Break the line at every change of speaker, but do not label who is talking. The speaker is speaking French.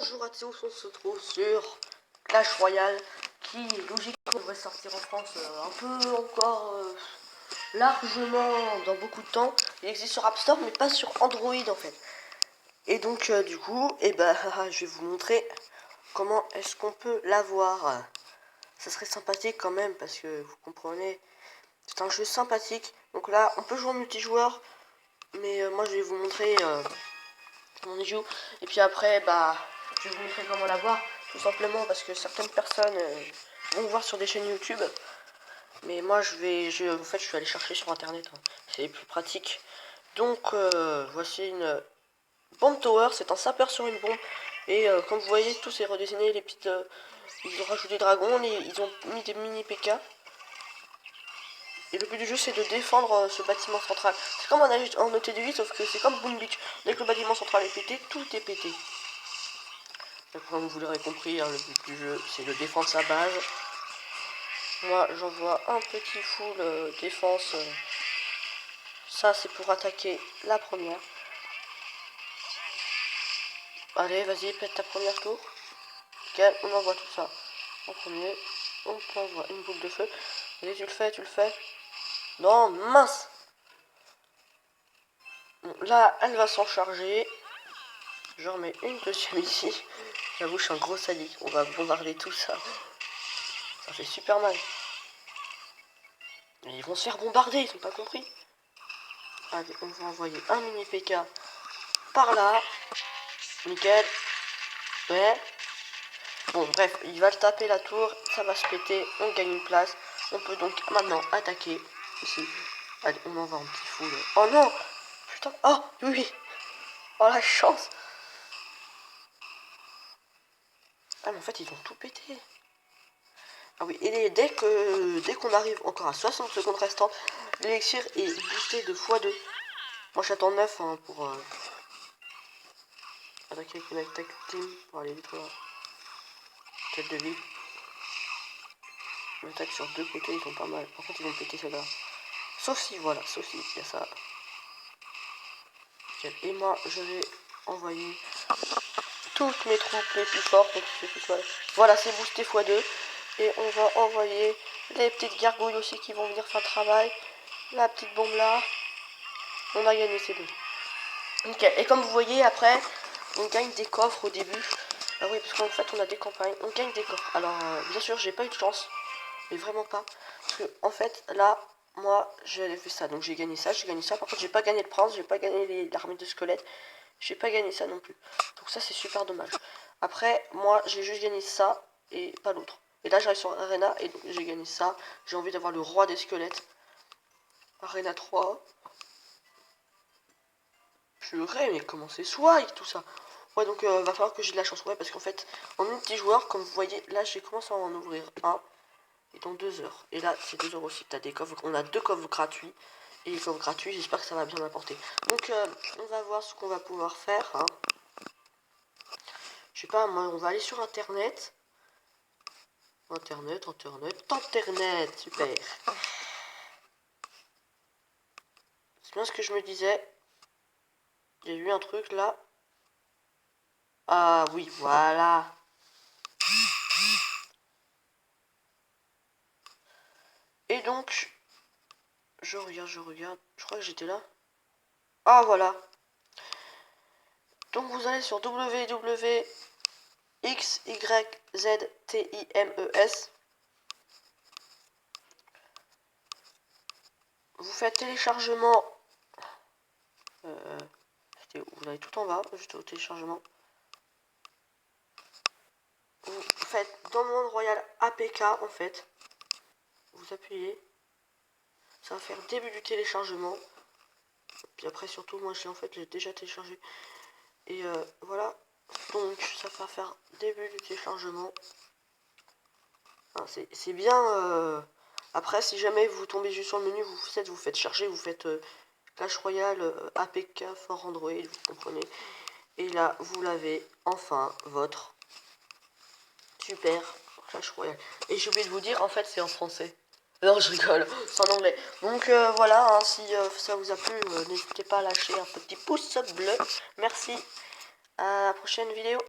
Bonjour à tous, on se trouve sur Clash Royale qui logiquement devrait sortir en France un peu encore largement dans beaucoup de temps. Il existe sur App Store mais pas sur Android en fait. Et donc du coup, je vais vous montrer comment est-ce qu'on peut l'avoir. Ça serait sympathique quand même parce que vous comprenez, c'est un jeu sympathique. Donc là, on peut jouer en multijoueur, mais moi je vais vous montrer on y joue. Et puis après, je vais vous montrer comment l'avoir, tout simplement parce que certaines personnes vont voir sur des chaînes YouTube. Mais moi, en fait, je suis allé chercher sur internet. Hein. C'est plus pratique. Donc, voici une bombe tower. C'est un sapeur sur une bombe. Et comme vous voyez, tout c'est redessiné. Les petites, ils ont rajouté des dragons. Ils ont mis des mini PK. Et le but du jeu, c'est de défendre ce bâtiment central. C'est comme en OT8, sauf que c'est comme Boom Beach. Dès que le bâtiment central est pété, tout est pété. Comme vous l'aurez compris, hein, le but du jeu, c'est de défendre sa base. Moi, j'envoie un petit full défense. Ça, c'est pour attaquer la première. Allez, vas-y, pète ta première tour. Nickel, on envoie tout ça en premier. On envoie une boule de feu. Allez, tu le fais. Non, mince. Bon, là, elle va s'en charger. Je remets une deuxième ici. J'avoue, je suis un gros sadique. On va bombarder tout ça. Ça fait super mal. Et ils vont se faire bombarder, ils ont pas compris. Allez, on va envoyer un mini PK par là. Nickel. Ouais. Bon, bref, il va le taper la tour. Ça va se péter. On gagne une place. On peut donc maintenant attaquer ici. Allez, on envoie un petit full. Oh non. Putain. Oh, oui. Oh, la chance. Ah, mais en fait, ils vont tout péter. Ah oui, et dès qu'on arrive encore à 60 secondes restantes, l'élixir est boosté de x2. Moi, j'attends 9 hein, pour attaquer avec une attaque team pour aller vite là. Tête de vie. L'attaque sur deux côtés, ils sont pas mal. Par contre, ils vont péter celle-là. Sauf si, il y a ça. Et moi, je vais envoyer toutes mes troupes les plus fortes. Donc, voilà, c'est boosté x2. Et on va envoyer les petites gargouilles aussi qui vont venir faire le travail. La petite bombe là. On a gagné ces deux. Nickel. Et comme vous voyez, après, on gagne des coffres au début. Ah oui, parce qu'en fait, on a des campagnes. On gagne des coffres. Alors, bien sûr, j'ai pas eu de chance. Mais vraiment pas. Parce que, en fait, là, moi, j'avais fait ça. Donc, j'ai gagné ça. Par contre, j'ai pas gagné le prince. J'ai pas gagné l'armée de squelettes. J'ai pas gagné ça non plus. Donc, ça, c'est super dommage. Après, moi, j'ai juste gagné ça et pas l'autre. Et là, j'arrive sur Arena et donc j'ai gagné ça. J'ai envie d'avoir le roi des squelettes. Arena 3. Purée, mais comment c'est swag tout ça. Ouais, donc va falloir que j'ai de la chance. Ouais, parce qu'en fait, en multijoueur, comme vous voyez, là, j'ai commencé à en ouvrir un. Et dans 2 heures. Et là, c'est 2 heures aussi. T'as des coffres. On a 2 coffres gratuits. Et les coffres gratuits, j'espère que ça va bien apporter. Donc, on va voir ce qu'on va pouvoir faire. Hein. Je sais pas, moi, on va aller sur Internet. Internet, super. C'est bien ce que je me disais. Il y a eu un truc là. Ah oui, voilà. Et donc, je regarde. Je crois que j'étais là. Ah voilà. Donc vous allez sur www.xyztimes. Vous faites téléchargement. Vous allez tout en bas, juste au téléchargement. Vous faites dans le monde royal APK en fait. Vous appuyez. Ça va faire début du téléchargement. Puis après surtout moi j'ai déjà téléchargé. Et voilà. Donc ça va faire début du téléchargement. C'est bien. Après si jamais vous tombez juste sur le menu, vous faites chercher, vous faites Clash Royale APK for Android, vous comprenez. Et là vous l'avez enfin votre super Clash Royale. Et j'ai oublié de vous dire, en fait c'est en français. Non, je rigole, c'est en anglais. Donc voilà, hein, si ça vous a plu, n'hésitez pas à lâcher un petit pouce bleu. Merci, à la prochaine vidéo.